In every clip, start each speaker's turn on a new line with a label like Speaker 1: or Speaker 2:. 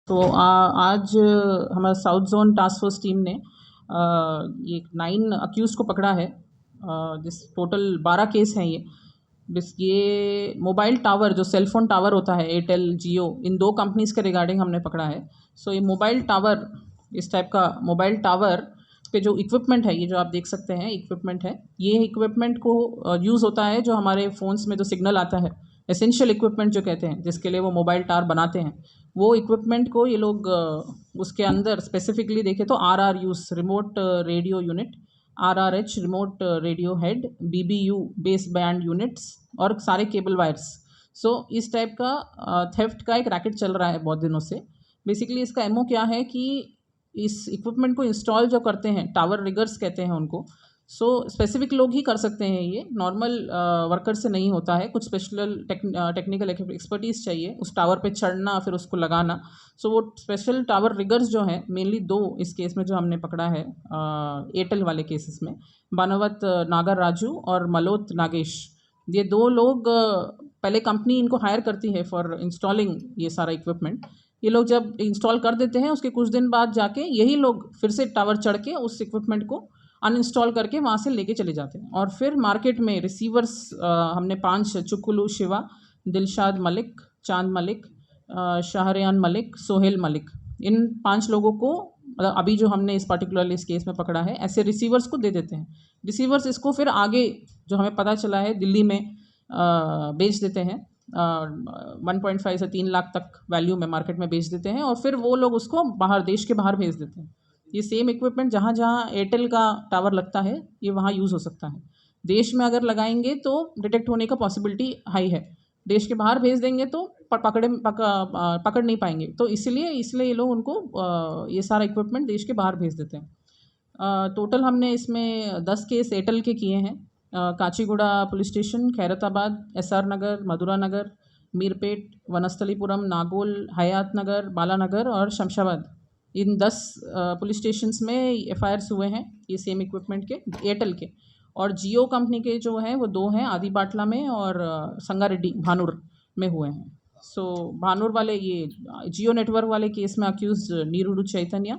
Speaker 1: तो आज हमारा south zone task force team ने ये 9 अक्यूज को पकड़ा है। जिस टोटल 12 केस हैं ये मोबाइल टावर जो सेल फोन टावर होता है एयरटेल जियो, इन 2 कंपनीज़ के रिगार्डिंग हमने पकड़ा है। सो ये मोबाइल टावर, इस टाइप का मोबाइल टावर पे जो इक्विपमेंट है, ये जो आप देख सकते हैं इक्विपमेंट है, ये इक्विपमेंट को यूज़ होता है जो हमारे फ़ोन्स में जो सिग्नल आता है, एसेंशियल इक्विपमेंट जो कहते हैं, जिसके लिए वो मोबाइल टावर बनाते हैं, वो इक्विपमेंट को ये लोग उसके अंदर स्पेसिफिकली देखें तो RRUs remote radio unit, RRH remote radio head, BBU base band units और सारे केबल वायर्स। सो इस टाइप का थेफ्ट का एक रैकेट चल रहा है बहुत दिनों से। बेसिकली इसका एमओ क्या है कि इस इक्विपमेंट को इंस्टॉल जो करते हैं, टावर रिगर्स कहते हैं उनको। सो स्पेसिफिक लोग ही कर सकते हैं, ये नॉर्मल वर्कर से नहीं होता है। कुछ स्पेशल टेक्निकल एक्सपर्टीज़ चाहिए उस टावर पे चढ़ना फिर उसको लगाना। सो वो स्पेशल टावर रिगर्स जो हैं, मेनली 2 इस केस में जो हमने पकड़ा है एयरटेल वाले केसेस में, बानावत नागर राजू और मलोत नागेश, ये 2 लोग पहले कंपनी इनको हायर करती है फॉर इंस्टॉलिंग ये सारा इक्विपमेंट। ये लोग जब इंस्टॉल कर देते हैं उसके कुछ दिन बाद जाके यही लोग फिर से टावर चढ़ के उस इक्विपमेंट को अनइंस्टॉल करके वहाँ से लेके चले जाते हैं। और फिर मार्केट में रिसीवर्स हमने 5 चुकुलू शिवा, दिलशाद मलिक, चांद मलिक, शाहरियान मलिक, सोहेल मलिक, इन 5 लोगों को अभी जो हमने इस पर्टिकुलर इस केस में पकड़ा है, ऐसे रिसीवर्स को दे देते हैं। रिसीवर्स इसको फिर आगे जो हमें पता चला है दिल्ली में बेच देते हैं। 1.5 से 3 लाख तक वैल्यू में मार्केट में बेच देते हैं और फिर वो लोग उसको बाहर, देश के बाहर भेज देते हैं। ये सेम इक्विपमेंट जहाँ जहाँ एयरटेल का टावर लगता है, ये वहाँ यूज़ हो सकता है। देश में अगर लगाएंगे तो डिटेक्ट होने का पॉसिबिलिटी हाई है। देश के बाहर भेज देंगे तो पकड़ नहीं पाएंगे। तो इसलिए ये लोग उनको ये सारा इक्विपमेंट देश के बाहर भेज देते हैं। टोटल हमने इसमें 10 केस एयरटेल के किए हैं। Kachiguda police station, Khairatabad, SR Nagar, Madhura Nagar, Meerpet, Vanasthalipuram, Nagole, Hayath Nagar, Balanagar और शमशाबाद, इन 10 पुलिस स्टेशंस में FIRs हुए हैं ये सेम इक्विपमेंट के एयरटेल के। और जियो कंपनी के जो हैं वो 2 हैं, आदि बाटला में और संगारेड्डी भानूर में हुए हैं। सो भानूर वाले, ये जियो नेटवर्क वाले केस में अक्यूज नीरुडू चैतन्य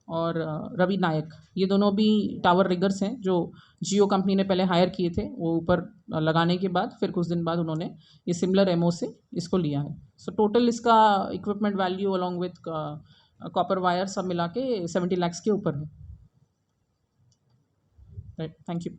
Speaker 1: और रवि नायक, ये दोनों भी टावर रिगर्स हैं जो जियो कंपनी ने पहले हायर किए थे। वो ऊपर लगाने के बाद फिर कुछ दिन बाद उन्होंने ये सिमिलर एमओ से इसको लिया है। सो टोटल इसका equipment value along with copper wire सब मिला के 70 लाख के ऊपर है। Right, thank you.